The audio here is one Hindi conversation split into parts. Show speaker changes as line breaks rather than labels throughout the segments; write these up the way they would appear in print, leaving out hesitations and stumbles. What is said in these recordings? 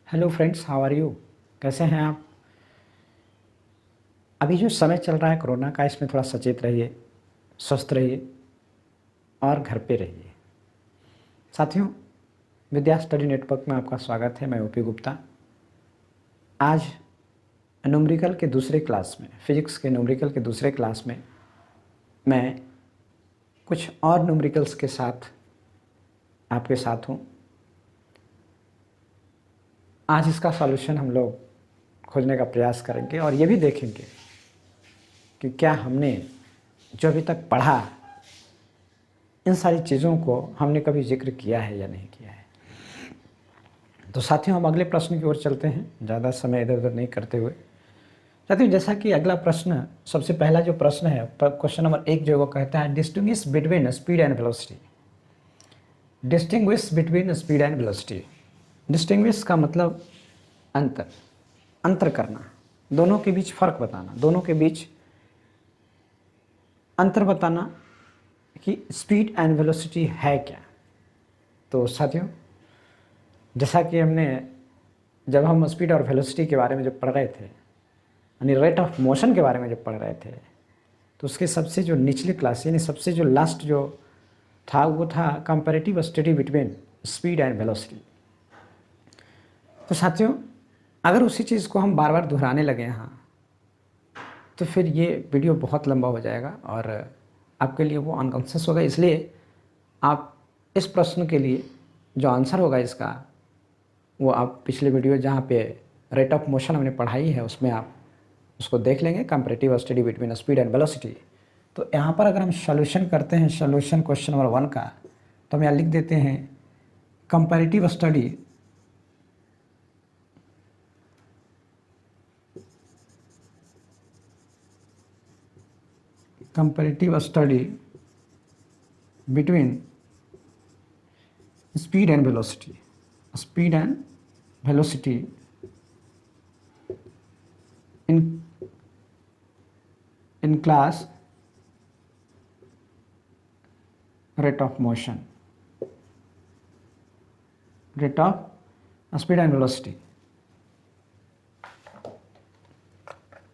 Hello friends, how are you. कैसे हैं आप। अभी जो समय चल रहा है कोरोना का, इसमें थोड़ा सचेत रहिए, स्वस्थ रहिए और घर पे रहिए। साथियों, विद्या स्टडी नेटवर्क में आपका स्वागत है। मैं ओपी गुप्ता। आज न्यूमेरिकल के दूसरे क्लास में, फिजिक्स के न्यूमेरिकल के दूसरे क्लास में मैं कुछ और न्यूमेरिकल्स के साथ आपके साथ हूँ। आज इसका सॉल्यूशन हम लोग खोजने का प्रयास करेंगे और ये भी देखेंगे कि क्या हमने जो अभी तक पढ़ा, इन सारी चीज़ों को हमने कभी जिक्र किया है या नहीं किया है। तो साथियों, हम अगले प्रश्न की ओर चलते हैं, ज़्यादा समय इधर उधर नहीं करते हुए। साथियों, जैसा कि अगला प्रश्न, सबसे पहला जो प्रश्न है, क्वेश्चन नंबर 1, जो वो कहता है distinguish between speed and velocity. Distinguish between speed and velocity. Distinguish का मतलब अंतर करना, दोनों के बीच फ़र्क बताना, दोनों के बीच अंतर बताना कि स्पीड एंड वेलोसिटी है क्या। तो साथियों, जैसा कि जब हम स्पीड और वेलोसिटी के बारे में जब पढ़ रहे थे, यानी रेट ऑफ मोशन के बारे में जब पढ़ रहे थे, तो उसके सबसे जो निचली क्लास, यानी सबसे जो लास्ट जो था, वो था comparative study between speed and velocity. तो साथियों, अगर उसी चीज़ को हम बार बार दोहराने लगे यहाँ, तो फिर ये वीडियो बहुत लंबा हो जाएगा और आपके लिए वो अनकॉन्शियस होगा। इसलिए आप इस प्रश्न के लिए जो आंसर होगा इसका, वो आप पिछले वीडियो जहाँ पे रेट ऑफ मोशन हमने पढ़ाई है, उसमें आप उसको देख लेंगे, comparative study between speed and velocity. तो यहाँ पर अगर हम सॉल्यूशन करते हैं, सॉल्यूशन क्वेश्चन नंबर 1 का, तो हम यहाँ लिख देते हैं comparative study between speed and velocity in class rate of motion, rate of speed and velocity।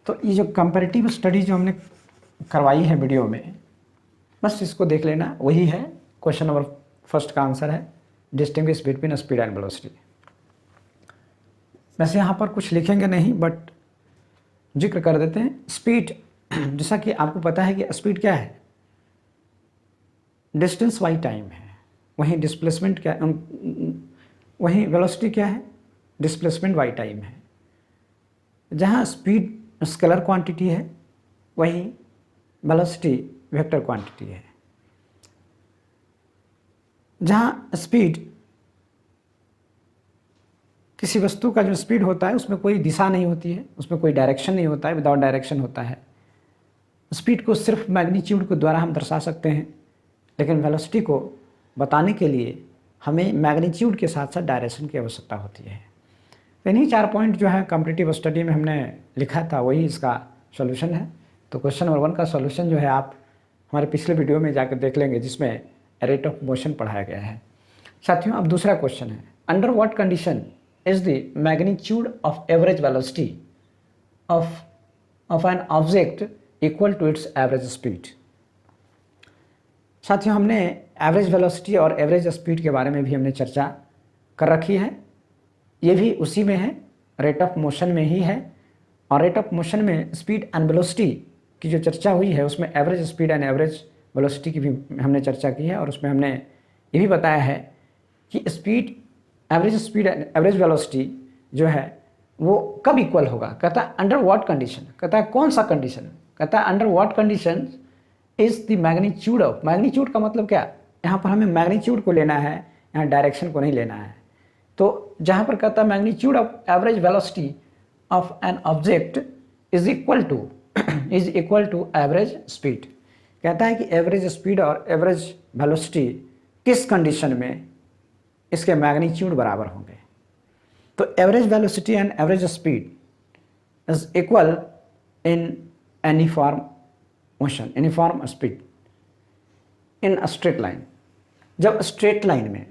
तो ये जो कंपैरेटिव स्टडी जो हमने करवाई है वीडियो में, बस इसको देख लेना, वही है क्वेश्चन नंबर 1 का आंसर है distinguish between speed and velocity. वैसे यहाँ पर कुछ लिखेंगे नहीं, बट जिक्र कर देते हैं। स्पीड, जैसा कि आपको पता है कि स्पीड क्या है, डिस्टेंस बाई टाइम है। वहीं डिस्प्लेसमेंट क्या, वहीं वेलोसिटी क्या है, डिस्प्लेसमेंट बाई टाइम है। जहाँ स्पीड स्केलर क्वांटिटी है, वहीं वेलोसिटी वेक्टर क्वांटिटी है। जहाँ स्पीड, किसी वस्तु का जो स्पीड होता है, उसमें कोई दिशा नहीं होती है, उसमें कोई डायरेक्शन नहीं होता है, विदाउट डायरेक्शन होता है। स्पीड को सिर्फ मैग्नीट्यूड के द्वारा हम दर्शा सकते हैं, लेकिन वेलोसिटी को बताने के लिए हमें मैग्नीट्यूड के साथ साथ डायरेक्शन की आवश्यकता होती है। तो इन्हीं 4 पॉइंट जो है कंपैरेटिव स्टडी में हमने लिखा था, वही इसका सॉल्यूशन है। तो क्वेश्चन नंबर 1 का सॉल्यूशन जो है, आप हमारे पिछले वीडियो में जाकर देख लेंगे, जिसमें रेट ऑफ मोशन पढ़ाया गया है। साथियों, अब दूसरा क्वेश्चन है, under what condition is the magnitude of average velocity of an object equal to its average speed. साथियों, हमने एवरेज वेलोसिटी और एवरेज स्पीड के बारे में भी हमने चर्चा कर रखी है। ये भी उसी में है, रेट ऑफ मोशन में ही है। और रेट ऑफ मोशन में स्पीड एंड वेलोसिटी की जो चर्चा हुई है, उसमें average speed and average velocity की भी हमने चर्चा की है। और उसमें हमने ये भी बताया है कि average speed and average velocity जो है वो कब इक्वल होगा। कहता है अंडर व्हाट कंडीशन, कहता है कौन सा कंडीशन, कहता है under what condition is the magnitude of. Magnitude का मतलब क्या, यहाँ पर हमें मैग्नीट्यूड को लेना है, यहाँ डायरेक्शन को नहीं लेना है। तो जहाँ पर कहता है magnitude of average velocity of an object is equal to average speed. कहता है कि एवरेज स्पीड और एवरेज वेलोसिटी किस कंडीशन में इसके मैग्नीट्यूड बराबर होंगे। तो average velocity and average speed is equal in uniform motion, uniform speed in straight line. जब स्ट्रेट लाइन में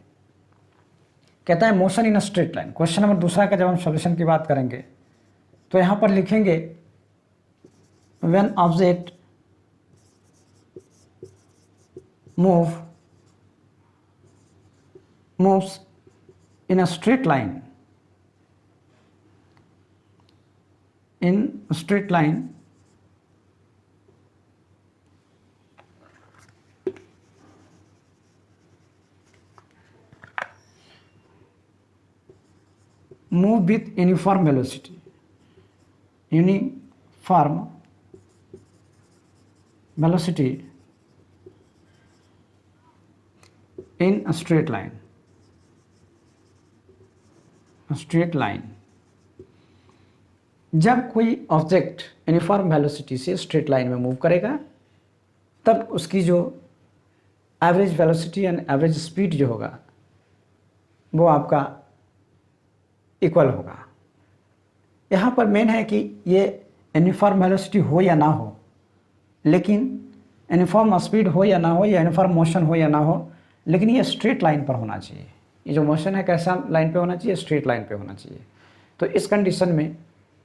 कहता है motion in a straight line. Question number दूसरा का जब हम सॉल्यूशन की बात करेंगे तो यहाँ पर लिखेंगे when object moves in a straight line, move with uniform velocity in a straight line जब कोई ऑब्जेक्ट यूनिफॉर्म वेलोसिटी से स्ट्रेट लाइन में मूव करेगा तब उसकी जो average velocity and average speed जो होगा वो आपका इक्वल होगा। यहाँ पर मेन है कि ये यूनिफॉर्म वेलोसिटी हो या ना हो, लेकिन यूनिफॉर्म स्पीड हो या ना हो, या यूनिफॉर्म मोशन हो या ना हो, लेकिन ये स्ट्रेट लाइन पर होना चाहिए। ये जो मोशन है कैसा लाइन पे होना चाहिए? स्ट्रेट लाइन पे होना चाहिए। तो इस कंडीशन में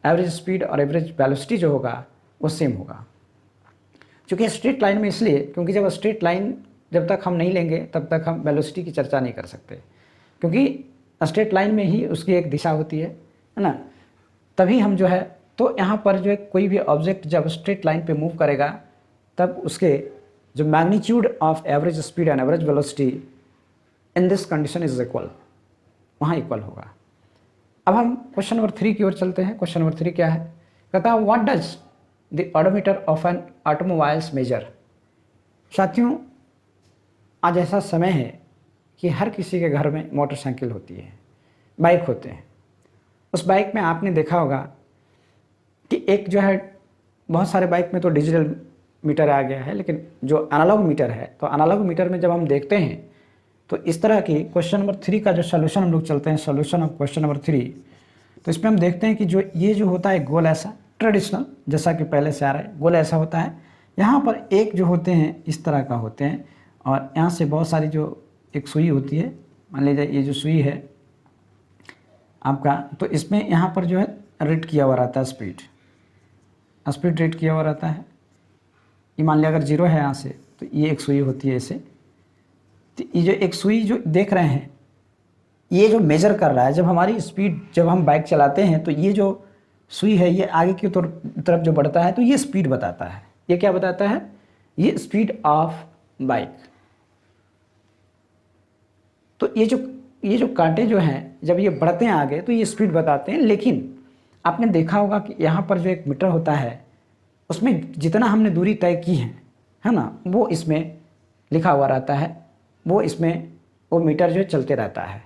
एवरेज स्पीड और एवरेज वेलोसिटी जो होगा वो सेम होगा। क्योंकि स्ट्रेट लाइन में इसलिए क्योंकि जब स्ट्रेट लाइन जब तक हम नहीं लेंगे तब तक हम वेलोसिटी की चर्चा नहीं कर सकते, क्योंकि स्ट्रेट लाइन में ही उसकी एक दिशा होती है ना, तभी हम जो है तो यहाँ पर जो है कोई भी ऑब्जेक्ट जब स्ट्रेट लाइन पे मूव करेगा तब उसके जो magnitude of average speed and average velocity in this condition is equal, वहाँ इक्वल होगा। अब हम क्वेश्चन नंबर 3 की ओर चलते हैं। क्वेश्चन नंबर 3 क्या है? कहता है what does the odometer of an automobiles measure. साथियों, आज ऐसा समय है कि हर किसी के घर में मोटरसाइकिल होती है, बाइक होते हैं। उस बाइक में आपने देखा होगा कि एक जो है, बहुत सारे बाइक में तो डिजिटल मीटर आ गया है, लेकिन जो एनालॉग मीटर है, तो एनालॉग मीटर में जब हम देखते हैं तो इस तरह की क्वेश्चन नंबर 3 का जो सोल्यूशन हम लोग चलते हैं, सोल्यूशन ऑफ क्वेश्चन नंबर 3, तो इसमें हम देखते हैं कि जो ये जो होता है गोल ऐसा ट्रेडिशनल, जैसा कि पहले से आ रहा है, गोल ऐसा होता है। यहाँ पर एक जो होते हैं इस तरह का होते हैं, और यहाँ से बहुत सारी जो एक सुई होती है, मान लीजिए ये जो सुई है आपका, तो इसमें यहाँ पर जो है रेट किया हुआ रहता है स्पीड रेट किया हुआ रहता है। ये मान लिया अगर 0 है यहाँ से, तो ये एक सुई होती है ऐसे। तो ये जो एक सुई जो देख रहे हैं, ये जो मेजर कर रहा है जब हमारी स्पीड, जब हम बाइक चलाते हैं तो ये जो सुई है ये आगे की तरफ जो बढ़ता है तो ये स्पीड बताता है। ये क्या बताता है? ये स्पीड ऑफ बाइक। तो ये जो कांटे जो हैं जब ये बढ़ते हैं आगे तो ये स्पीड बताते हैं। लेकिन आपने देखा होगा कि यहाँ पर जो एक मीटर होता है उसमें जितना हमने दूरी तय की है ना, वो इसमें लिखा हुआ रहता है, वो मीटर जो है चलते रहता है।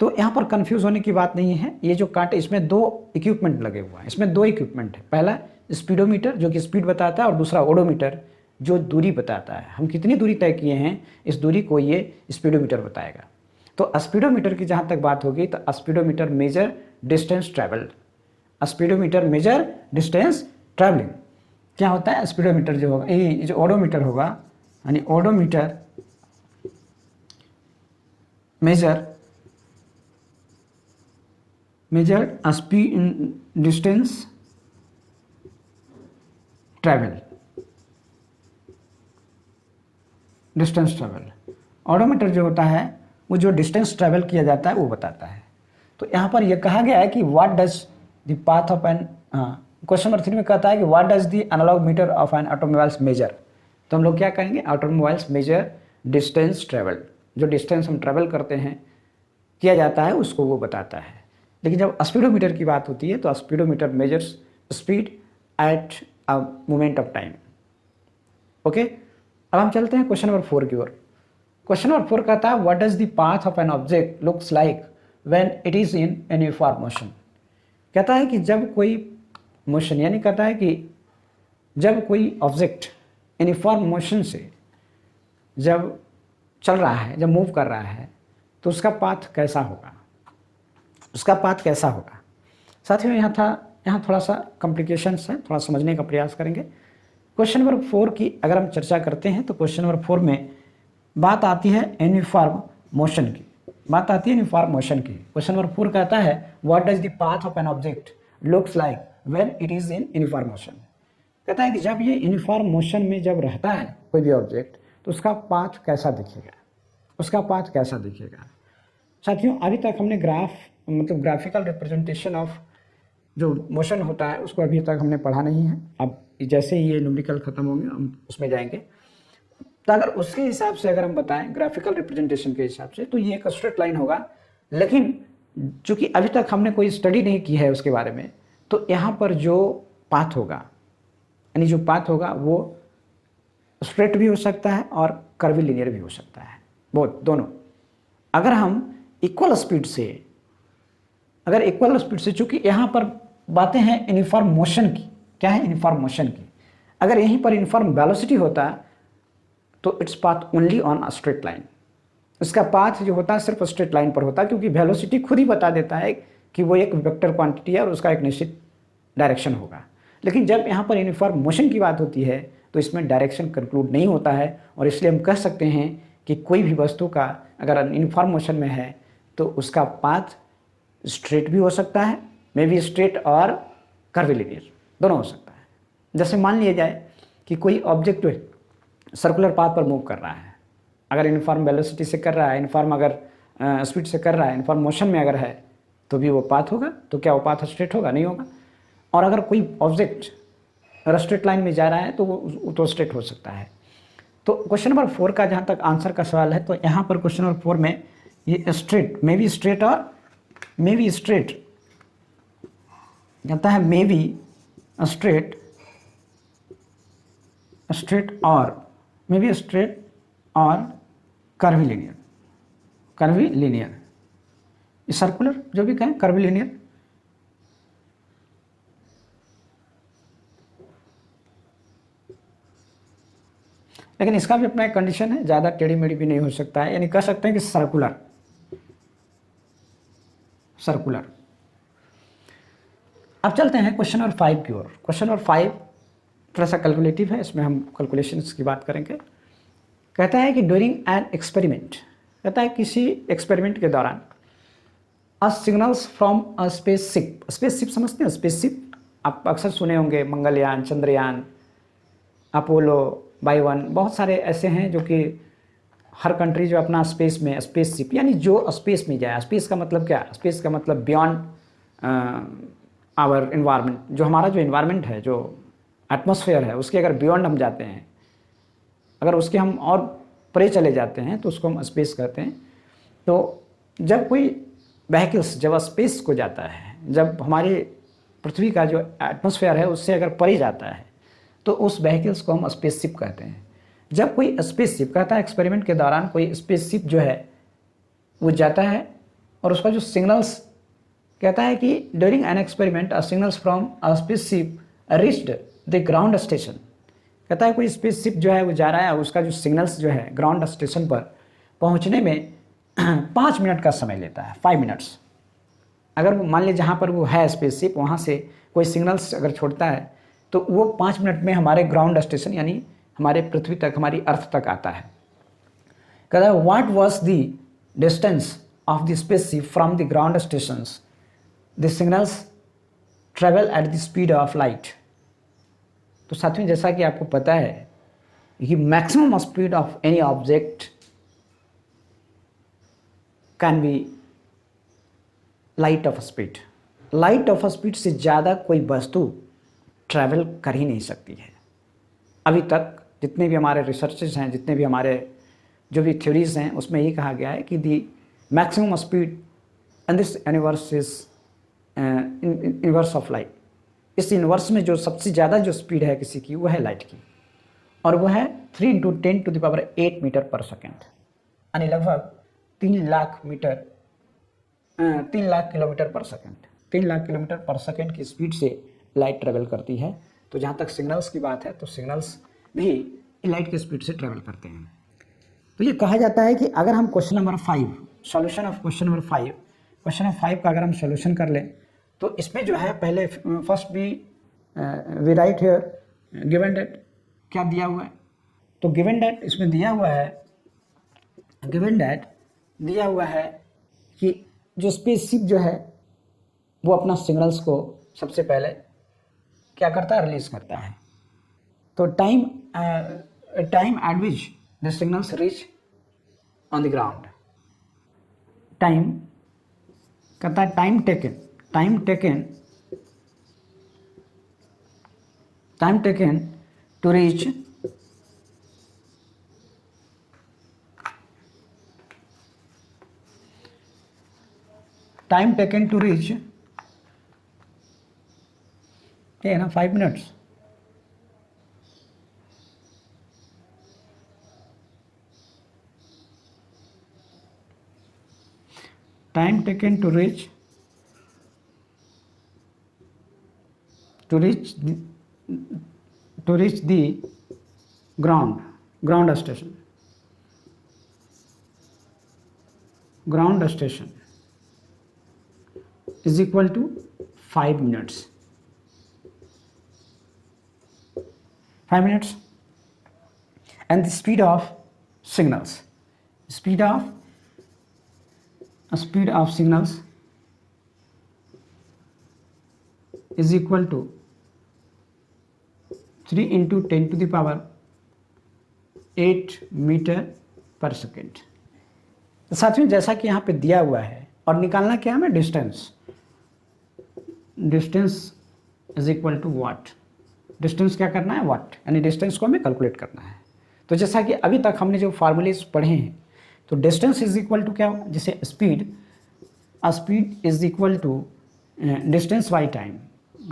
तो यहाँ पर कंफ्यूज होने की बात नहीं है। ये जो कांटे, इसमें 2 इक्विपमेंट लगे हुआ है, इसमें 2 इक्विपमेंट है। पहला स्पीडोमीटर जो कि स्पीड बताता है, और दूसरा ओडोमीटर जो दूरी बताता है, हम कितनी दूरी तय किए हैं इस दूरी को ये स्पीडोमीटर बताएगा। तो स्पीडोमीटर की जहाँ तक बात होगी तो speedometer major distance travelled, speedometer major distance travelling. क्या होता है? स्पीडोमीटर जो होगा, ये जो ओडोमीटर होगा, यानी odometer measure speed distance travel, odometer जो होता है वो जो डिस्टेंस ट्रैवल किया जाता है वो बताता है। तो यहाँ पर यह कहा गया है कि what does the path of an, question number 3 में कहता है कि what does the analog meter of an automobiles measure. तो हम लोग क्या कहेंगे? ऑटोमोबाइल्स मेजर डिस्टेंस ट्रैवल, जो डिस्टेंस हम ट्रैवल करते हैं किया जाता है उसको वो बताता है। लेकिन जब स्पीडोमीटर की बात होती है तो speedometer measures speed at a moment of time. Okay, अब हम चलते हैं क्वेश्चन नंबर 4 की ओर। क्वेश्चन नंबर 4 कहता है what does the path of an object looks like when it is in uniform motion. कहता है कि जब कोई मोशन, यानी कहता है कि जब कोई ऑब्जेक्ट यूनिफॉर्म मोशन से जब चल रहा है, जब मूव कर रहा है, तो उसका पाथ कैसा होगा, साथियों यहाँ थोड़ा सा कॉम्प्लिकेशंस है, थोड़ा समझने का प्रयास करेंगे। क्वेश्चन नंबर 4 की अगर हम चर्चा करते हैं तो क्वेश्चन नंबर 4 में बात आती है यूनिफॉर्म मोशन की। बात आती है यूनिफॉर्म मोशन की। क्वेश्चन नंबर 4 कहता है what does the path of an object looks like when it is in uniform motion. कहता है कि जब ये यूनिफॉर्म मोशन में जब रहता है कोई भी ऑब्जेक्ट तो उसका पाथ कैसा दिखेगा, उसका पाथ कैसा दिखेगा। साथियों अभी तक हमने ग्राफिकल रिप्रेजेंटेशन ऑफ जो मोशन होता है उसको अभी तक हमने पढ़ा नहीं है। अब जैसे ही ये न्यूमेरिकल खत्म होंगे हम उसमें जाएंगे। तो अगर उसके हिसाब से अगर हम बताएं ग्राफिकल रिप्रेजेंटेशन के हिसाब से तो ये एक स्ट्रेट लाइन होगा, लेकिन चूंकि अभी तक हमने कोई स्टडी नहीं की है उसके बारे में, तो यहाँ पर जो पाथ होगा यानी जो पाथ होगा वो स्ट्रेट भी हो सकता है और कर्वीलिनियर भी हो सकता है, बहुत दोनों। अगर हम इक्वल स्पीड से चूंकि यहाँ पर बातें हैं यूनिफॉर्म मोशन की, क्या है यूनिफॉर्म मोशन की, अगर यहीं पर यूनिफॉर्म वेलोसिटी होता तो its path only on a straight line. इसका पाथ जो होता है सिर्फ स्ट्रेट लाइन पर होता है, क्योंकि वेलोसिटी खुद ही बता देता है कि वो एक वेक्टर क्वांटिटी है और उसका एक निश्चित डायरेक्शन होगा। लेकिन जब यहाँ पर यूनिफॉर्म मोशन की बात होती है तो इसमें डायरेक्शन कंक्लूड नहीं होता है, और इसलिए हम कह सकते हैं कि कोई भी वस्तु का अगर यूनिफॉर्म मोशन में है तो उसका पाथ स्ट्रेट भी हो सकता है, मे बी स्ट्रेट और कर्वीलिनियर दोनों हो सकता है। जैसे मान लिया जाए कि कोई ऑब्जेक्ट सर्कुलर पाथ पर मूव कर रहा है, अगर यूनिफॉर्म वेलोसिटी से कर रहा है, यूनिफॉर्म अगर स्पीड से कर रहा है, यूनिफॉर्म मोशन में अगर है तो भी वो पाथ होगा। तो क्या वो पाथ स्ट्रेट होगा? नहीं होगा। और अगर कोई ऑब्जेक्ट स्ट्रेट लाइन में जा रहा है तो वो तो स्ट्रेट हो सकता है। तो क्वेश्चन नंबर 4 का जहाँ तक आंसर का सवाल है तो यहाँ पर क्वेश्चन नंबर 4 में ये स्ट्रेट, मे बी स्ट्रेट और मे बी स्ट्रेट कहता है, मे बी स्ट्रेट और मे बी स्ट्रेट और कर्वीलिनियर सर्कुलर जो भी कहें कर्वीलिनियर। लेकिन इसका भी अपना एक कंडीशन है, ज़्यादा टेढ़ी मेढ़ी भी नहीं हो सकता है, यानी कह सकते हैं कि सर्कुलर। अब चलते हैं क्वेश्चन नंबर 5 की ओर। क्वेश्चन नंबर 5 थोड़ा सा कैलकुलेटिव है, इसमें हम कैलकुलेशंस की बात करेंगे। कहता है कि ड्यूरिंग एन एक्सपेरिमेंट, कहता है किसी एक्सपेरिमेंट के दौरान अ सिग्नल्स फ्रॉम अ स्पेसशिप समझते हैं? स्पेसशिप आप अक्सर सुने होंगे, मंगलयान, चंद्रयान, अपोलो, बाई-1, बहुत सारे ऐसे हैं जो कि हर कंट्री जो अपना स्पेसशिप यानी जो स्पेस में जाए। स्पेस का मतलब क्या? स्पेस का मतलब बियॉन्ड आवर इन्वायरमेंट, जो हमारा जो इन्वायरमेंट है, जो एटमॉस्फेयर है, उसके अगर बियॉन्ड हम जाते हैं, अगर उसके हम और परे चले जाते हैं तो उसको हम स्पेस कहते हैं। तो जब कोई व्हीकल्स जब स्पेस को जाता है, जब हमारी पृथ्वी का जो एटमॉस्फेयर है उससे अगर परे जाता है तो उस व्हीकल्स को हम स्पेसशिप कहते हैं। जब कोई स्पेसशिप, कहता है एक्सपेरिमेंट के दौरान कोई स्पेसशिप जो है वो जाता है और उसका जो सिग्नल्स, कहता है कि during an experiment signals from a spaceship reached the ground station. कहता है कोई स्पेसशिप जो है वो जा रहा है, उसका जो सिग्नल्स जो है ग्राउंड स्टेशन पर पहुंचने में 5 मिनट का समय लेता है, 5 मिनट्स। अगर वो मान लीजिए जहाँ पर वो है स्पेसशिप, वहाँ से कोई सिग्नल्स अगर छोड़ता है तो वो 5 मिनट में हमारे ग्राउंड स्टेशन यानी हमारे पृथ्वी तक, हमारी अर्थ तक आता है। कहता है what was the distance of the spaceship from the ground stations, the signals travel at the speed of light. तो साथियों जैसा कि आपको पता है कि maximum speed of any object can be light of speed. Light of speed से ज़्यादा कोई वस्तु ट्रैवल कर ही नहीं सकती है। अभी तक जितने भी हमारे रिसर्चेस हैं, जितने भी हमारे जो भी थ्योरीज हैं, उसमें ये कहा गया है कि the maximum speed in this universe is universe of light. इस यूनिवर्स में जो सबसे ज़्यादा जो स्पीड है किसी की वो है लाइट की, और वो है 3 × 10⁸ मीटर पर सेकेंड, यानी लगभग 3 लाख किलोमीटर पर सेकेंड। 3 लाख किलोमीटर पर सेकेंड की स्पीड से लाइट ट्रेवल करती है। तो जहाँ तक सिग्नल्स की बात है तो सिग्नल्स भी लाइट की स्पीड से ट्रेवल करते हैं। तो ये कहा जाता है कि अगर हम question number 5, solution of question number 5 का अगर हम सॉल्यूशन कर लें तो इसमें जो है पहले first we write here given that, क्या दिया हुआ है? तो गिवन दैट इसमें दिया हुआ है कि जो स्पेसशिप जो है वो अपना सिग्नल्स को सबसे पहले क्या करता है, रिलीज करता है। तो time eight which the signals reach on the ground, time कहता है टाइम टेकन टू रीच ये है ना 5 minutes. Time taken to reach the ground station is equal to 5 minutes. 5 minutes. And the speed of signals is equal to 3 into 10 to the power 8 meter per second. तो साथियों जैसा कि यहाँ पे दिया हुआ है और निकालना क्या है, distance is equal to what. Distance क्या करना है, वाट, यानी डिस्टेंस को हमें कैलकुलेट करना है। तो जैसा कि अभी तक हमने जो फार्मूलेज पढ़े हैं, तो डिस्टेंस इज इक्वल टू क्या, जैसे speed is equal to distance by time,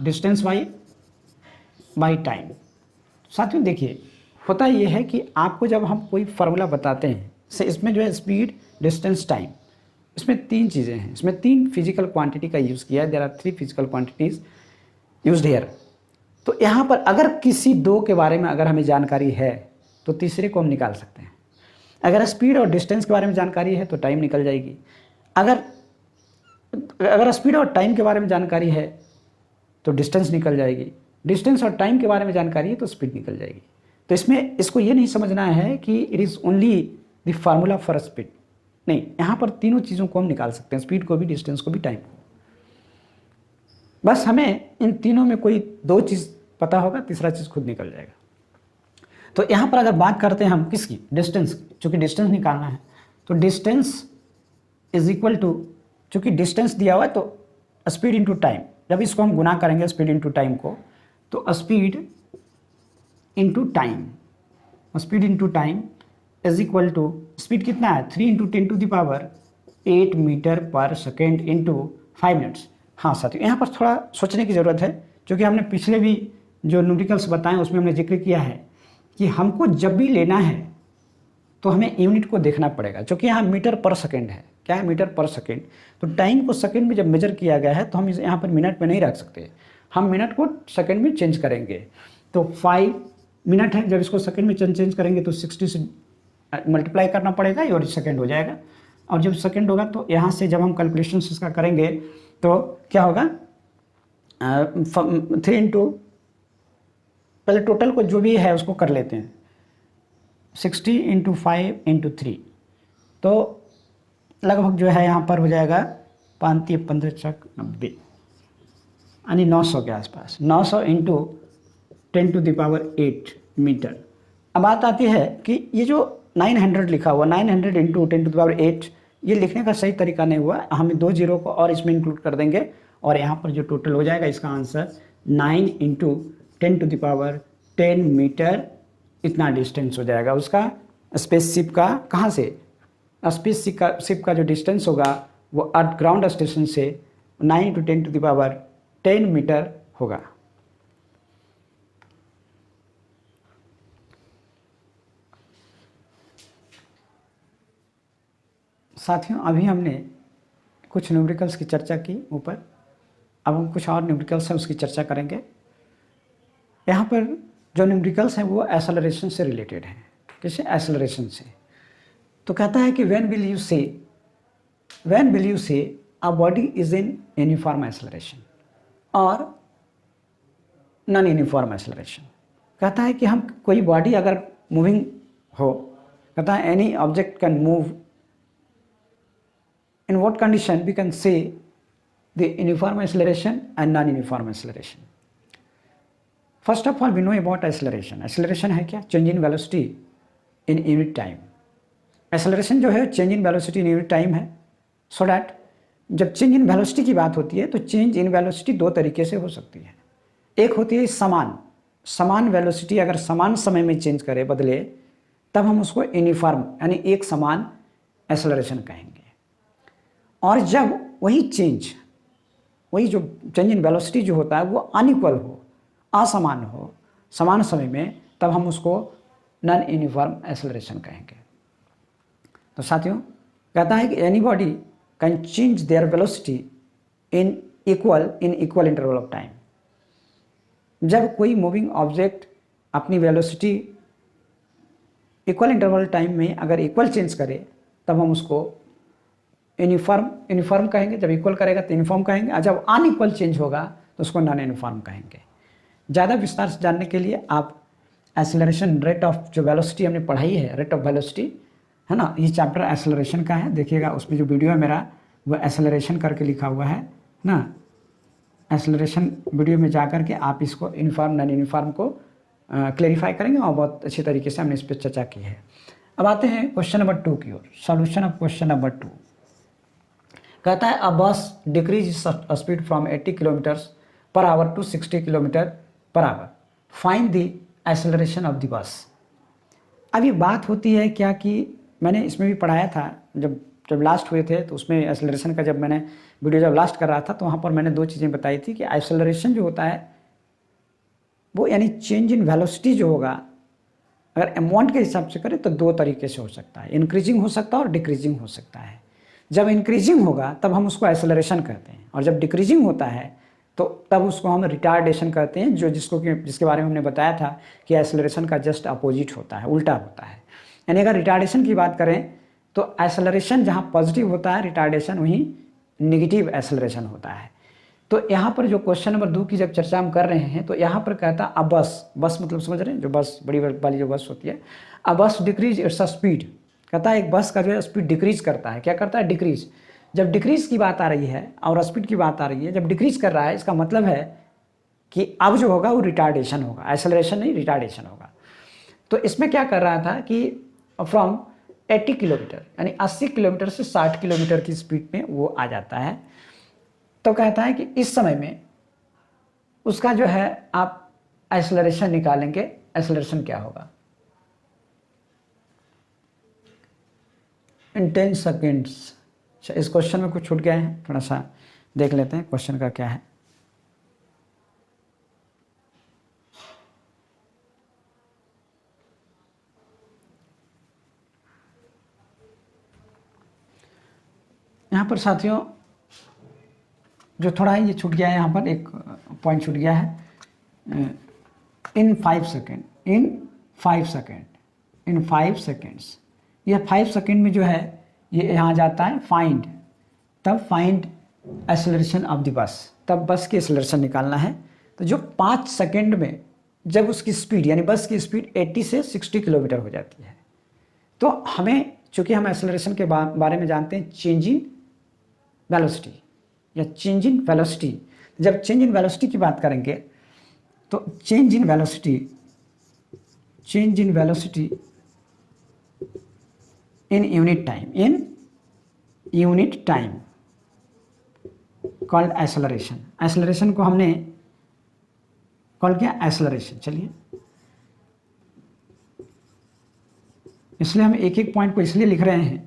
distance by time. साथियों देखिए होता ये है कि आपको जब हम कोई फार्मूला बताते हैं, से इसमें जो है स्पीड, डिस्टेंस, टाइम, इसमें 3 चीज़ें हैं, इसमें 3 फिजिकल क्वांटिटी का यूज़ किया है। There are 3 physical quantities used here. तो यहाँ पर अगर किसी 2 के बारे में अगर हमें जानकारी है तो तीसरे को हम निकाल सकते हैं। अगर स्पीड और डिस्टेंस के बारे में जानकारी है तो टाइम निकल जाएगी। अगर स्पीड और टाइम के बारे में जानकारी है तो डिस्टेंस निकल जाएगी। डिस्टेंस और टाइम के बारे में जानकारी है तो स्पीड निकल जाएगी। तो इसमें इसको ये नहीं समझना है कि it is only the formula for speed, नहीं, यहाँ पर तीनों चीज़ों को हम निकाल सकते हैं, स्पीड को भी, डिस्टेंस को भी, टाइम को। बस हमें इन तीनों में कोई 2 चीज़ पता होगा, तीसरा चीज़ खुद निकल जाएगा। तो यहाँ पर अगर बात करते हैं हम किसकी, डिस्टेंस की, चूँकि डिस्टेंस निकालना है तो डिस्टेंस इज इक्वल टू, चूँकि डिस्टेंस दिया हुआ है तो स्पीड इंटू टाइम, जब इसको हम गुना करेंगे स्पीड इंटू टाइम को, तो speed into time is equal to, speed कितना है, 3 into 10 to the power 8 meter per second into 5 minutes. हाँ साथियों यहाँ पर थोड़ा सोचने की ज़रूरत है, क्योंकि हमने पिछले भी जो न्यूमेरिकल्स बताएं उसमें हमने जिक्र किया है कि हमको जब भी लेना है तो हमें यूनिट को देखना पड़ेगा, क्योंकि यहाँ मीटर पर सेकेंड है। क्या है, मीटर पर सेकेंड। तो टाइम को सेकेंड में जब मेजर किया गया है तो हम यहाँ पर मिनट में नहीं रख सकते, हम मिनट को सेकेंड में चेंज करेंगे। तो 5 मिनट है, जब इसको सेकेंड में चेंज करेंगे तो 60 से मल्टीप्लाई करना पड़ेगा और सेकेंड हो जाएगा। और जब सेकेंड होगा तो यहाँ से जब हम कैलकुलेशन इसका करेंगे तो क्या होगा, 3 इंटू, पहले टोटल को जो भी है उसको कर लेते हैं, 60 इंटू 5 इंटू 3, तो लगभग जो है यहाँ पर हो जाएगा 5 15 चक 90, यानी 900 के आसपास, 900 into 10 to the power 8 meter. अब बात आती है कि ये जो 900 लिखा हुआ, 900 इंटू 10 टू द पावर 8, ये लिखने का सही तरीका नहीं हुआ। हम 2 जीरो को और इसमें इंक्लूड कर देंगे और यहाँ पर जो टोटल हो जाएगा इसका answer 9 into 10 to the power 10 meter, इतना डिस्टेंस हो जाएगा उसका स्पेसशिप का। कहाँ से, स्पेसशिप का जो डिस्टेंस होगा वो अर्थ ग्राउंड स्टेशन से 9 into 10 to the power 10 meter होगा। साथियों अभी हमने कुछ न्यूमेरिकल्स की चर्चा की ऊपर, अब हम कुछ और न्यूमेरिकल्स हैं उसकी चर्चा करेंगे। यहाँ पर जो न्यूमेरिकल्स हैं वो एक्सेलरेशन से रिलेटेड हैं। किसे, एक्सेलरेशन से। तो कहता है कि व्हेन विल यू से a body is in uniform acceleration और नॉन यूनिफॉर्म एक्सेलरेशन। कहता है कि हम कोई बॉडी अगर मूविंग हो, कहता है any object can move in what condition we can say the uniform acceleration and non-uniform acceleration. First of all, we know about acceleration. Acceleration है क्या? Change in velocity in unit time. Acceleration जो है change in velocity in unit time है. So that जब change in velocity की बात होती है तो change in velocity दो तरीके से हो सकती है. एक होती है समान वेलोसिटी अगर समान समय में चेंज करे बदले तब हम उसको यूनिफॉर्म यानी एक समान एक्सेलरेशन कहेंगे. और जब वही जो चेंज इन वेलोसिटी जो होता है वो अनइक्वल हो, असमान हो समान समय में, तब हम उसको नॉन यूनिफॉर्म एक्सेलरेशन कहेंगे. तो साथियों कहता है कि anybody can change their velocity in equal interval of time. जब कोई मूविंग ऑब्जेक्ट अपनी वेलोसिटी इक्वल इंटरवल टाइम में अगर इक्वल चेंज करे तब हम उसको यूनिफॉर्म कहेंगे. जब इक्वल करेगा तो यूनिफॉर्म कहेंगे, और जब अनइक्वल चेंज होगा तो उसको नॉन यूनिफॉर्म कहेंगे. ज़्यादा विस्तार से जानने के लिए आप एक्सेलरेशन रेट ऑफ जो वेलोसिटी हमने पढ़ाई है, रेट ऑफ वेलोसिटी है ना, ये चैप्टर एक्सेलरेशन का है. देखिएगा उसमें जो वीडियो है मेरा वो एक्सेलरेशन करके लिखा हुआ है ना. एक्सेलरेशन वीडियो में जाकर के आप इसको यूनिफॉर्म नॉन यूनिफॉर्म को क्लेरिफाई करेंगे और बहुत अच्छी तरीके से हमने इस पर चर्चा की है. अब आते हैं क्वेश्चन नंबर 2 की ओर. सॉल्यूशन ऑफ क्वेश्चन नंबर 2 कहता है a bus decrease speed from 80 kilometers per hour to 60 kilometer per hour. Find the acceleration of the bus. अब ये बात होती है क्या कि मैंने इसमें भी पढ़ाया था जब लास्ट हुए थे, तो उसमें एक्सेलरेशन का जब मैंने वीडियो जब लास्ट कर रहा था तो वहाँ पर मैंने दो चीज़ें बताई थी कि एक्सेलरेशन जो होता है वो यानी चेंज इन वेलोसिटी जो होगा अगर अमाउंट के हिसाब से करें तो दो तरीके से हो सकता है. इंक्रीजिंग हो सकता है और डिक्रीजिंग हो सकता है. जब इंक्रीजिंग होगा तब हम उसको एक्सेलरेशन कहते हैं, और जब डिक्रीजिंग होता है तो तब उसको हम रिटार्डेशन कहते हैं, जिसके बारे में हमने बताया था कि एक्सेलरेशन का जस्ट अपोजिट होता है, उल्टा होता है. यानी अगर रिटार्डेशन की बात करें तो एक्सेलरेशन जहाँ पॉजिटिव होता है, रिटार्डेशन वहीं निगेटिव एक्सेलरेशन होता है. तो यहाँ पर जो क्वेश्चन नंबर 2 की जब चर्चा हम कर रहे हैं तो यहाँ पर कहता है अब बस मतलब समझ रहे हैं, जो बस बड़ी वाली जो बस होती है, अब बस डिक्रीज इट्स स्पीड. कहता है एक बस का जो है स्पीड डिक्रीज करता है. क्या करता है? डिक्रीज. जब डिक्रीज की बात आ रही है और स्पीड की बात आ रही है, जब डिक्रीज कर रहा है इसका मतलब है कि अब जो होगा वो रिटार्डेशन होगा, एक्सेलरेशन नहीं रिटार्डेशन होगा. तो इसमें क्या कर रहा था कि फ्रॉम 80 किलोमीटर यानी 80 किलोमीटर से 60 किलोमीटर की स्पीड में वो आ जाता है. तो कहता है कि इस समय में उसका जो है आप एक्सेलरेशन निकालेंगे. एक्सेलरेशन क्या होगा? इन 10 सेकेंड्स. इस क्वेश्चन में कुछ छूट गया है, थोड़ा सा देख लेते हैं क्वेश्चन का क्या है. यहाँ पर साथियों जो थोड़ा है ये छूट गया है, यहाँ पर एक पॉइंट छूट गया है. इन 5 सेकेंड्स. यह 5 सेकेंड में जो है ये यहाँ जाता है फाइंड. तब फाइंड एक्सेलरेशन ऑफ द बस, तब बस की एक्सेलरेशन निकालना है. तो जो 5 सेकेंड में जब उसकी स्पीड यानी बस की स्पीड 80 से 60 किलोमीटर हो जाती है, तो हमें चूँकि हम एक्सेलरेशन के बारे में जानते हैं चेंज इन वेलोसिटी या चेंज इन वेलोसिटी. जब चेंज इन वेलोसिटी की बात करेंगे तो change in velocity in unit time called acceleration. Acceleration को हमने कॉल किया एक्सेलरेशन. चलिए इसलिए हम एक एक पॉइंट को इसलिए लिख रहे हैं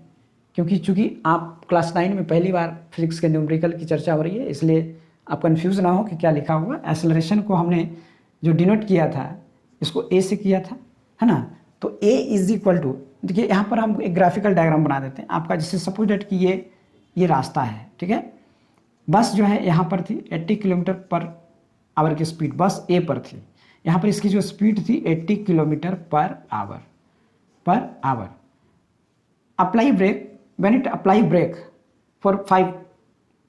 क्योंकि चूंकि आप क्लास 9 में पहली बार फिजिक्स के न्यूमेरिकल की चर्चा हो रही है, इसलिए आप कंफ्यूज ना हो कि क्या लिखा हुआ. एक्सेलरेशन को हमने जो डिनोट किया था इसको ए से किया था, है ना. तो ए इज इक्वल टू, देखिए यहाँ पर हम एक ग्राफिकल डायग्राम बना देते हैं आपका. जैसे सपोज डेट कि ये रास्ता है, ठीक है. बस जो है यहाँ पर थी 80 किलोमीटर पर आवर की स्पीड, बस ए पर थी. यहाँ पर इसकी जो स्पीड थी 80 kilometer per hour. Apply brake, when it apply brake for 5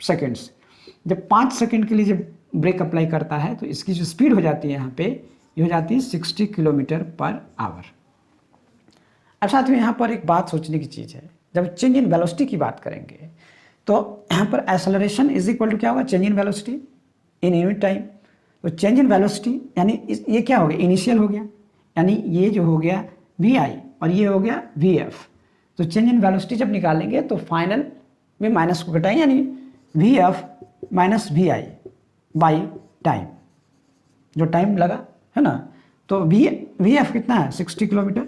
seconds. जब 5 सेकेंड के लिए जब ब्रेक अप्लाई करता है तो इसकी जो स्पीड हो जाती है यहाँ पे ये हो जाती है 60 किलोमीटर पर आवर. अब साथ में यहाँ पर एक बात सोचने की चीज़ है, जब चेंज इन वेलोसिटी की बात करेंगे तो यहाँ पर एक्सेलरेशन इज इक्वल टू क्या होगा, change in velocity in unit time. तो चेंज इन वेलोसिटी यानी ये क्या हो गया, इनिशियल हो गया, यानी ये जो हो गया वी आई और ये हो गया वी एफ। तो चेंज इन वेलोसिटी जब निकालेंगे तो फाइनल में माइनस को घटाएं, यानी V F minus V I by time, जो टाइम लगा है ना। तो वी एफ कितना है, 60 kilometer,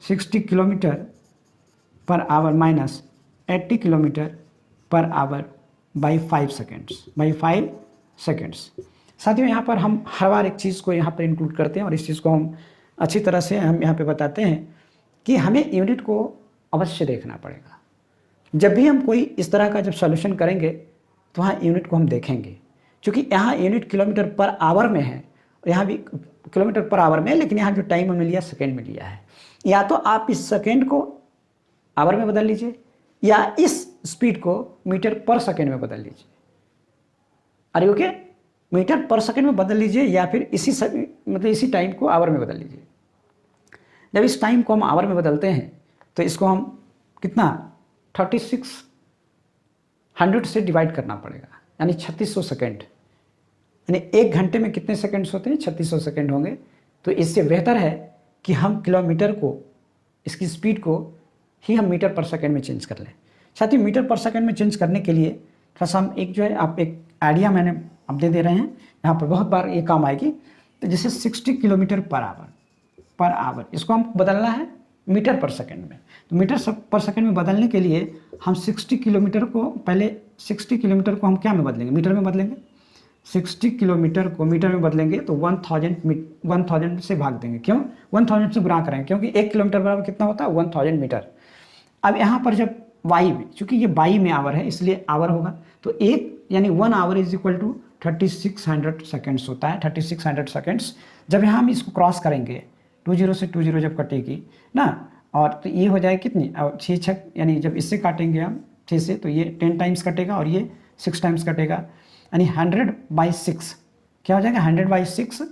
60 kilometer per hour minus 80 kilometer per hour by 5 seconds, by 5 seconds. साथियों यहाँ पर हम हर बार एक चीज़ को यहाँ पर इंक्लूड करते हैं और इस चीज़ को हम अच्छी तरह से हम यहाँ पे बताते हैं कि हमें यूनिट को अवश्य देखना पड़ेगा। जब भी हम कोई इस तरह का जब सॉल्यूशन करेंगे तो वहाँ यूनिट को हम देखेंगे, क्योंकि यहाँ यूनिट किलोमीटर पर आवर में है और यहाँ भी किलोमीटर पर आवर में है, लेकिन यहाँ जो टाइम हमने लिया सेकेंड में लिया है। या तो आप इस सेकेंड को आवर में बदल लीजिए या इस स्पीड को मीटर पर सेकेंड में बदल लीजिए। अरे ओके, मीटर पर सेकेंड में बदल लीजिए या फिर इसी टाइम को आवर में बदल लीजिए। जब इस टाइम को हम आवर में बदलते हैं तो इसको हम कितना 3600 से डिवाइड करना पड़ेगा, यानी 3600 सेकेंड, यानी एक घंटे में कितने सेकेंड्स होते हैं, 3600 सेकेंड होंगे। तो इससे बेहतर है कि हम किलोमीटर को, इसकी स्पीड को ही हम मीटर पर सेकेंड में चेंज कर लें। साथ ही मीटर पर सेकेंड में चेंज करने के लिए थोड़ा सा हम एक जो है आप एक आइडिया मैंने आप दे दे रहे हैं, यहाँ पर बहुत बार ये काम आएगी। तो जैसे 60 किलोमीटर पर आवर इसको हम बदलना है मीटर पर सेकेंड में। तो मीटर पर सेकेंड में बदलने के लिए हम 60 किलोमीटर को हम क्या में बदलेंगे, मीटर में बदलेंगे। 60 किलोमीटर को मीटर में बदलेंगे तो 1000 से भाग देंगे। क्यों 1000 से गुणा करेंगे, क्योंकि 1 किलोमीटर बराबर कितना होता है, 1000 मीटर। अब यहाँ पर जब वाई में, चूँकि ये बाई में आवर है इसलिए आवर होगा, तो एक यानी 1 hour is equal to 3600 seconds होता है, 3600 सेकेंड्स। जब यहाँ हम इसको क्रॉस करेंगे 20 से 20 जब कटेगी ना, और तो ये हो जाएगा कितनी, और 6 यानी जब इससे काटेंगे हम 6 से तो ये 10 टाइम्स कटेगा और ये 6 टाइम्स कटेगा, यानी 100/6 क्या हो जाएगा, 100/6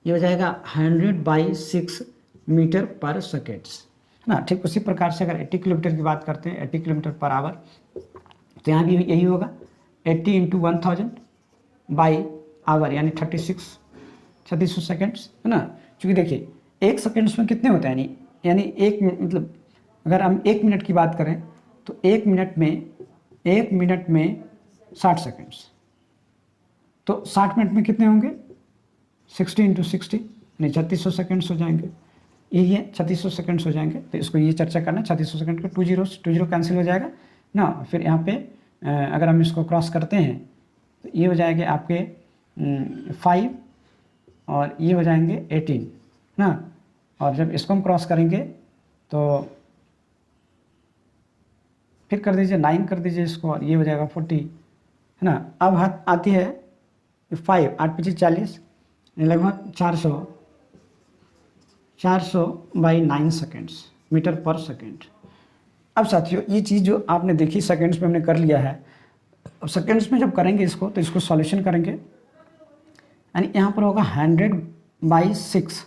ये हो जाएगा 100/6 मीटर पर सेकेंड्स ना। ठीक उसी प्रकार से अगर 80 किलोमीटर की बात करते हैं, 80 किलोमीटर पर आवर, तो यहाँ भी यही होगा 80 × 1000/आवर, यानी 3600 सेकेंड्स है ना। क्योंकि देखिए 1 सेकेंड्स में कितने होते हैं, यानी एक मतलब अगर हम 1 मिनट की बात करें तो 1 मिनट में 60 सेकेंड्स, तो 60 मिनट में कितने होंगे, 60 × 60 यानी 3600 सेकेंड्स हो जाएंगे। ये 3600 सेकेंड्स हो जाएंगे। तो इसको ये चर्चा करना, 3600 सेकेंड का 20 कैंसिल हो जाएगा ना। फिर यहाँ पे अगर हम इसको क्रॉस करते हैं तो ये हो जाएंगे आपके 5 और ये हो जाएंगे 18 ना। और जब इसको हम क्रॉस करेंगे तो फिर कर दीजिए 9 कर दीजिए इसको, और ये हो जाएगा 40 है ना। अब हाथ आती है 5, 8 × 40 लगभग 400/9 सेकेंड्स मीटर पर सेकेंड। अब साथियों ये चीज़ जो आपने देखी सेकेंड्स में हमने कर लिया है, अब सेकेंड्स में जब करेंगे इसको तो इसको सॉल्यूशन करेंगे, यानी यहाँ पर होगा 100/6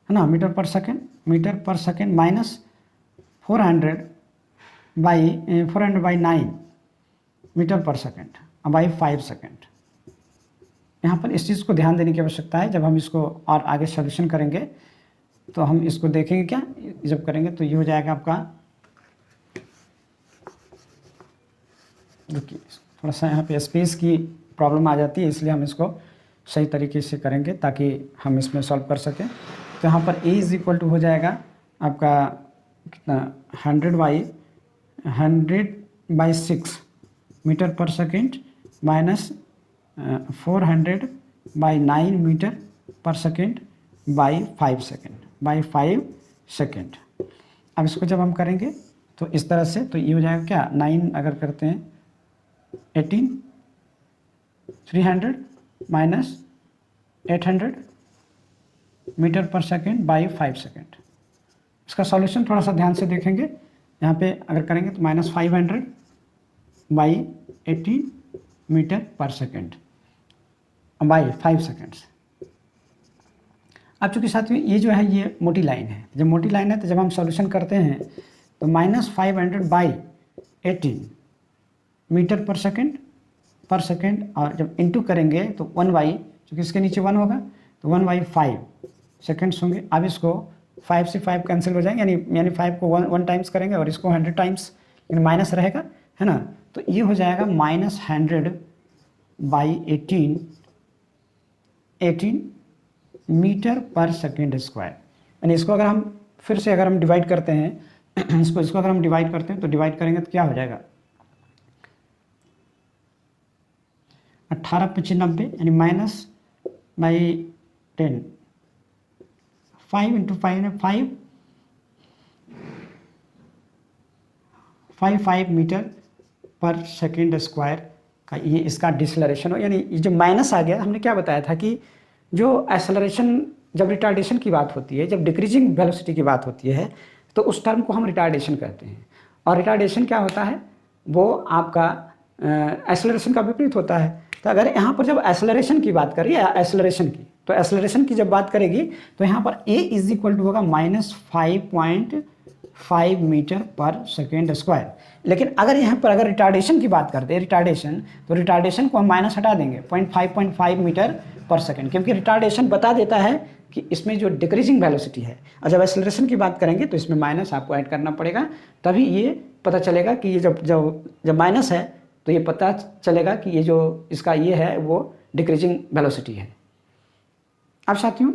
है ना, metre per second minus 400/9 metre per second by 5 second. यहाँ पर इस चीज़ को ध्यान देने की आवश्यकता है। जब हम इसको और आगे सॉल्यूशन करेंगे तो हम इसको देखेंगे क्या, जब करेंगे तो ये हो जाएगा आपका, देखिए थोड़ा सा यहाँ पे स्पेस की प्रॉब्लम आ जाती है, इसलिए हम इसको सही तरीके से करेंगे ताकि हम इसमें सॉल्व कर सकें। तो यहाँ पर a इज इक्वल टू हो जाएगा आपका कितना, 100/6 metre per second minus 400/9 metre per second by 5 second. अब इसको जब हम करेंगे तो इस तरह से, तो ये हो जाएगा क्या, 9 अगर करते हैं 18, 300 minus 800 metre per second by 5 second. इसका सॉल्यूशन थोड़ा सा ध्यान से देखेंगे। यहाँ पे अगर करेंगे तो -500/18 metre per second by 5 seconds. अब चूँकि साथ में ये जो है ये मोटी लाइन है, जब मोटी लाइन है तो जब हम सॉल्यूशन करते हैं तो -500/18 मीटर पर सेकेंड, और जब इंटू करेंगे तो 1/, क्योंकि इसके नीचे 1 होगा तो 1/5 सेकेंड्स होंगे। अब इसको 5 से 5 कैंसिल हो जाएंगे, यानी 5 को 1 टाइम्स करेंगे और इसको 100 टाइम्स, यानी माइनस रहेगा, है ना। तो ये हो जाएगा -100/18 मीटर पर सेकेंड स्क्वायर। यानी इसको अगर हम फिर से अगर हम डिवाइड करते हैं इसको अगर हम डिवाइड करते हैं तो डिवाइड करेंगे तो क्या हो जाएगा 18×95 यानी -/10, 5 × 5 है 5 मीटर पर सेकेंड स्क्वायर का ये इसका डिसलरेशन हो। यानी ये जो माइनस आ गया, हमने क्या बताया था कि जो एक्सेलरेशन, जब रिटार्डेशन की बात होती है, जब डिक्रीजिंग वेलोसिटी की बात होती है, तो उस टर्म को हम रिटार्डेशन कहते हैं। और रिटार्डेशन क्या होता है, वो आपका एक्सेलरेशन का विपरीत होता है। तो अगर यहाँ पर जब एक्सेलरेशन की बात करें एक्सेलरेशन की, तो एक्सेलरेशन की जब बात करेगी तो यहाँ पर a = होगा -5.5 मीटर पर सेकेंड स्क्वायर। लेकिन अगर यहाँ पर अगर रिटार्डेशन की बात करते हैं, रिटार्डेशन, तो रिटार्डेशन को हम माइनस हटा देंगे 0.5 मीटर पर सेकेंड, क्योंकि रिटार्डेशन बता देता है कि इसमें जो डिक्रीजिंग वेलोसिटी है। और जब एक्सेलरेशन की बात करेंगे तो इसमें माइनस आपको ऐड करना पड़ेगा, तभी ये पता चलेगा कि ये जब माइनस है तो ये पता चलेगा कि ये जो इसका ये है वो डिक्रीजिंग वेलोसिटी है। अब साथियों,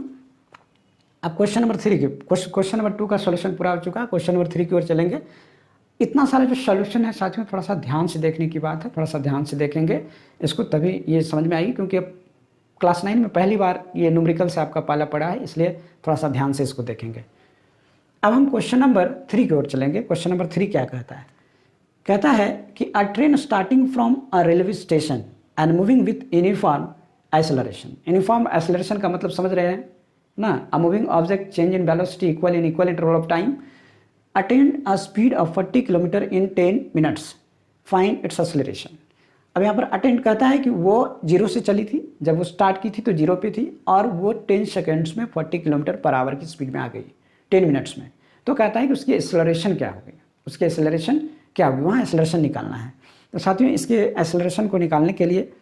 अब क्वेश्चन नंबर 3 के क्वेश्चन नंबर 2 का सॉल्यूशन पूरा हो चुका है। क्वेश्चन नंबर 3 की ओर चलेंगे। इतना सारा जो सॉल्यूशन है साथियों, थोड़ा सा ध्यान से देखने की बात है, थोड़ा सा ध्यान से देखेंगे इसको तभी ये समझ में आएगी, क्योंकि अब क्लास 9 में पहली बार ये न्यूमेरिकल से आपका पाला पड़ा है, इसलिए थोड़ा सा ध्यान से इसको देखेंगे। अब हम क्वेश्चन नंबर 3 की ओर चलेंगे। क्वेश्चन नंबर 3 क्या कहता है? कहता है कि अ train starting from a railway station and moving with uniform acceleration. Uniform acceleration का मतलब समझ रहे हैं ना, a moving object change in velocity equal interval of time attain a speed of 40 kilometre in 10 minutes, find its acceleration. अब यहाँ पर अटेंड कहता है कि वो 0 से चली थी, जब वो स्टार्ट की थी तो 0 पे थी, और वो 10 सेकेंड्स में 40 किलोमीटर पर आवर की स्पीड में आ गई 10 मिनट्स में। तो कहता है कि उसकी एक्सेलरेशन क्या होगी, उसकी एक्सेलरेशन क्या होगी, वहाँ एक्सेलरेशन निकालना है। तो साथियों, इसके एक्सेलरेशन को निकालने के लिए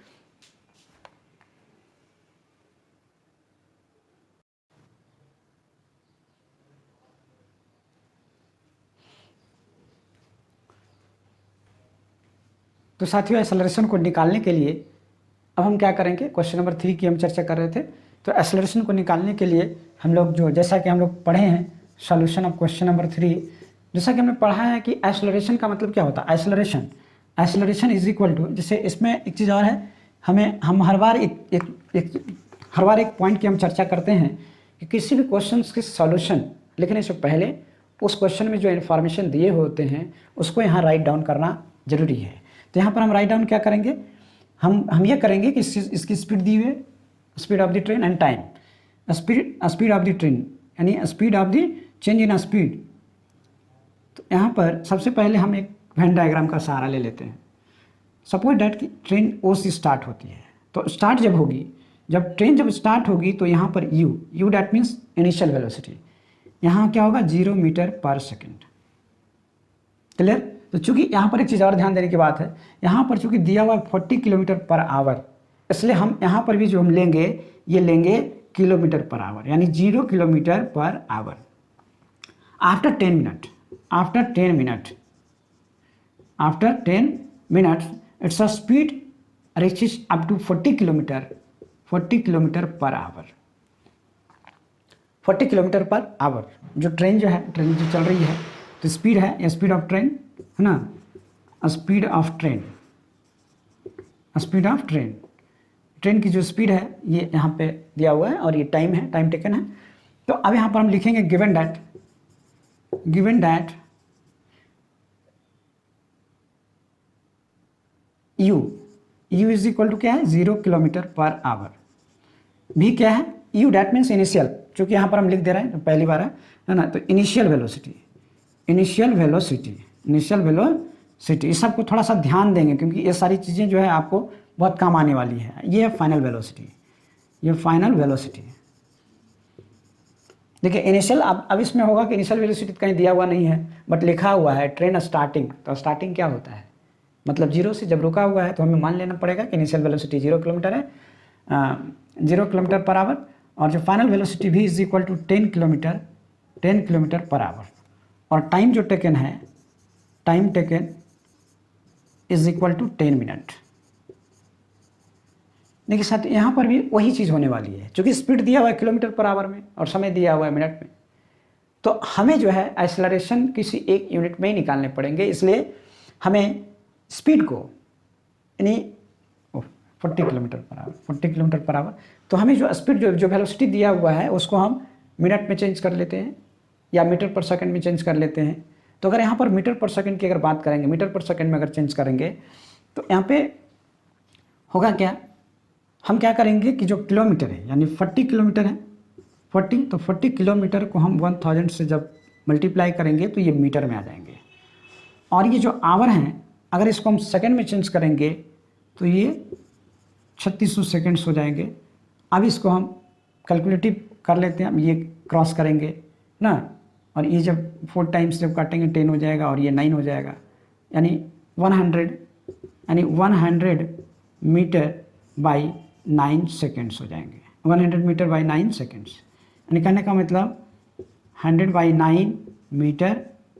अब हम क्या करेंगे, क्वेश्चन नंबर 3 की हम चर्चा कर रहे थे। तो एक्सेलरेशन को निकालने के लिए हम लोग जैसा कि हम लोग पढ़े हैं सॉल्यूशन ऑफ क्वेश्चन नंबर 3, जैसा कि हमने पढ़ा है कि एक्सेलरेशन का मतलब क्या होता है। एक्सेलरेशन = जैसे इसमें एक चीज़ और है, हम हर बार एक पॉइंट की हम चर्चा करते हैं कि किसी भी क्वेश्चन के सॉल्यूशन लिखने से पहले उस क्वेश्चन में जो इन्फॉर्मेशन दिए होते हैं उसको यहाँ राइट डाउन करना जरूरी है। तो यहाँ पर हम राइट डाउन क्या करेंगे, हम ये करेंगे कि इसकी स्पीड दी हुई है, speed of the train and time, speed of the train यानी speed of the change in speed. तो यहाँ पर सबसे पहले हम एक वेन डायग्राम का सहारा ले लेते हैं। सपोज डैट कि ट्रेन ओ से स्टार्ट होती है, तो स्टार्ट जब होगी, जब ट्रेन स्टार्ट होगी तो यहाँ पर you that means initial velocity, यहाँ क्या होगा 0 मीटर पर सेकेंड। क्लियर? तो चूंकि यहाँ पर एक चीज़ और ध्यान देने की बात है, यहाँ पर चूंकि दिया हुआ 40 किलोमीटर पर आवर, इसलिए हम यहाँ पर भी जो हम लेंगे ये लेंगे किलोमीटर पर आवर, यानी 0 kilometre per our. After 10 minutes it's a speed reaches up to 40 kilometre per our. 40 kilometre per our जो ट्रेन जो चल रही है, तो स्पीड है, या स्पीड ऑफ ट्रेन है ना, स्पीड ऑफ ट्रेन की जो स्पीड है ये यहाँ पे दिया हुआ है, और ये टाइम है, टाइम टेकन है। तो अब यहाँ पर हम लिखेंगे given that u is equal to क्या है 0 किलोमीटर पर आवर। भी क्या है, यू डैट मीन्स इनिशियल, चूँकि यहाँ पर हम लिख दे रहे हैं, तो पहली बार है ना, तो इनिशियल वेलोसिटी इस सब को थोड़ा सा ध्यान देंगे, क्योंकि ये सारी चीज़ें जो है आपको बहुत काम आने वाली है। ये है फाइनल वेलोसिटी, देखिए इनिशियल, अब इसमें होगा कि इनिशियल वेलोसिटी कहीं दिया हुआ नहीं है, बट लिखा हुआ है ट्रेन स्टार्टिंग। तो स्टार्टिंग क्या होता है, मतलब 0 से जब रुका हुआ है तो हमें मान लेना पड़ेगा कि इनिशियल वेलोसिटी 0 किलोमीटर है, 0 किलोमीटर पर आवर, और जो final velocity v is equal to 10 kilometer per hour, और टाइम जो टेकन है, time taken is equal to 10 minute. देखिए साथ यहाँ पर भी वही चीज़ होने वाली है, क्योंकि स्पीड दिया हुआ है किलोमीटर पर आवर में और समय दिया हुआ है मिनट में, तो हमें जो है एक्सेलरेशन किसी एक यूनिट में ही निकालने पड़ेंगे। इसलिए हमें स्पीड को यानी 40 किलोमीटर पर आवर, तो हमें जो स्पीड जो वेलोसिटी दिया हुआ है उसको हम मिनट में चेंज कर लेते हैं या मीटर पर सेकंड में चेंज कर लेते हैं। तो अगर यहाँ पर मीटर पर सेकंड की अगर बात करेंगे, मीटर पर सेकंड में अगर चेंज करेंगे तो यहाँ पे होगा क्या, हम क्या करेंगे कि जो किलोमीटर है यानी 40 किलोमीटर है, 40, तो 40 किलोमीटर को हम 1000 से जब मल्टीप्लाई करेंगे तो ये मीटर में आ जाएंगे, और ये जो आवर हैं अगर इसको हम सेकंड में चेंज करेंगे तो ये 3600 सेकंड्स हो जाएंगे। अब इसको हम कैलकुलेटिव कर लेते हैं, हम ये क्रॉस करेंगे ना, और ये जब 4 टाइम्स जब काटेंगे 10 हो जाएगा और ये 9 हो जाएगा, यानी 100 मीटर बाई 9 सेकेंड्स हो जाएंगे, 100 मीटर बाई 9 सेकेंड्स, यानी कहने का मतलब 100 बाई 9 मीटर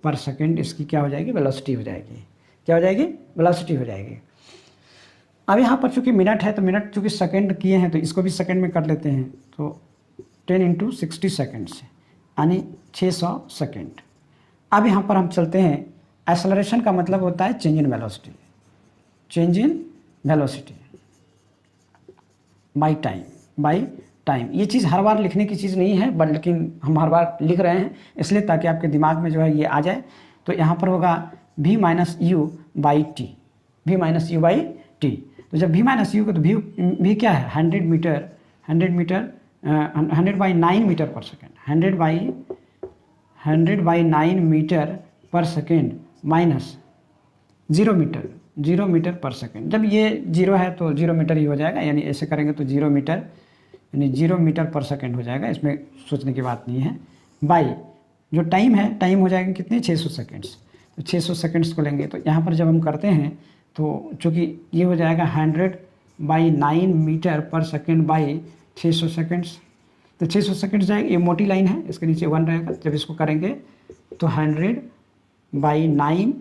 पर सेकेंड इसकी क्या हो जाएगी, वेलोसिटी हो जाएगी। क्या हो जाएगी, वेलोसिटी हो जाएगी। अब यहाँ पर चूँकि मिनट है तो मिनट चूँकि सेकेंड किए हैं तो इसको भी सेकेंड में कर लेते हैं, तो 10 × 60 सेकेंड्स यानी 600 सेकेंड। अब यहाँ पर हम चलते हैं, एक्सेलरेशन का मतलब होता है change in velocity, change in velocity by time. ये चीज़ हर बार लिखने की चीज़ नहीं है, बट लेकिन हम हर बार लिख रहे हैं इसलिए ताकि आपके दिमाग में जो है ये आ जाए। तो यहाँ पर होगा v minus you by T, v minus you by T. तो जब v माइनस यू को, तो v क्या है, 100 by 9 metre per second, 100 by 9 metre per second minus 0 metre per second. जब ये 0 है तो 0 मीटर ही हो जाएगा, यानी ऐसे करेंगे तो 0 मीटर यानी 0 मीटर पर सेकेंड हो जाएगा, इसमें सोचने की बात नहीं है। बाई जो टाइम है, टाइम हो जाएगा कितने, 600 सेकेंड्स। तो 600 सेकेंड्स को लेंगे तो यहाँ पर जब हम करते हैं तो चूँकि ये हो जाएगा 100 by 9 metre per second by 600 seconds, तो 600 सेकेंड्स जाएगा, ये मोटी लाइन है, इसके नीचे 1 रहेगा। जब इसको करेंगे तो 100 बाई 9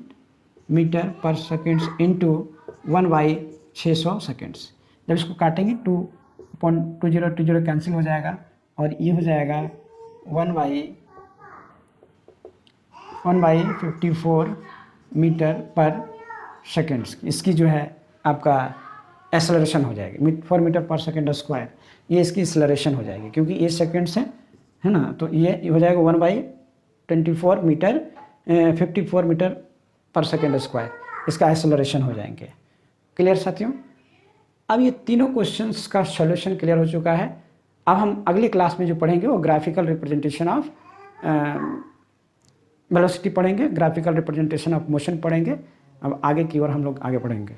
मीटर पर सेकेंड्स इंटू 1 बाई 600 सेकेंड्स। जब इसको काटेंगे 2.20 कैंसिल हो जाएगा और ये हो जाएगा 1 बाई 54 मीटर पर सेकेंड्स। इसकी जो है आपका एक्सेलरेशन हो जाएगी 4 मीटर पर सेकेंड स्क्वायर, ये इसकी एक्सेलरेशन हो जाएगी क्योंकि ये सेकेंड्स है ना। तो ये हो जाएगा 1 by 54 metre per second square, इसका एक्सेलरेशन हो जाएंगे। क्लियर साथियों, अब ये तीनों क्वेश्चंस का सॉल्यूशन क्लियर हो चुका है। अब हम अगली क्लास में जो पढ़ेंगे वो ग्राफिकल रिप्रेजेंटेशन ऑफ वेलोसिटी पढ़ेंगे, ग्राफिकल रिप्रेजेंटेशन ऑफ मोशन पढ़ेंगे। अब आगे की ओर हम लोग आगे बढ़ेंगे।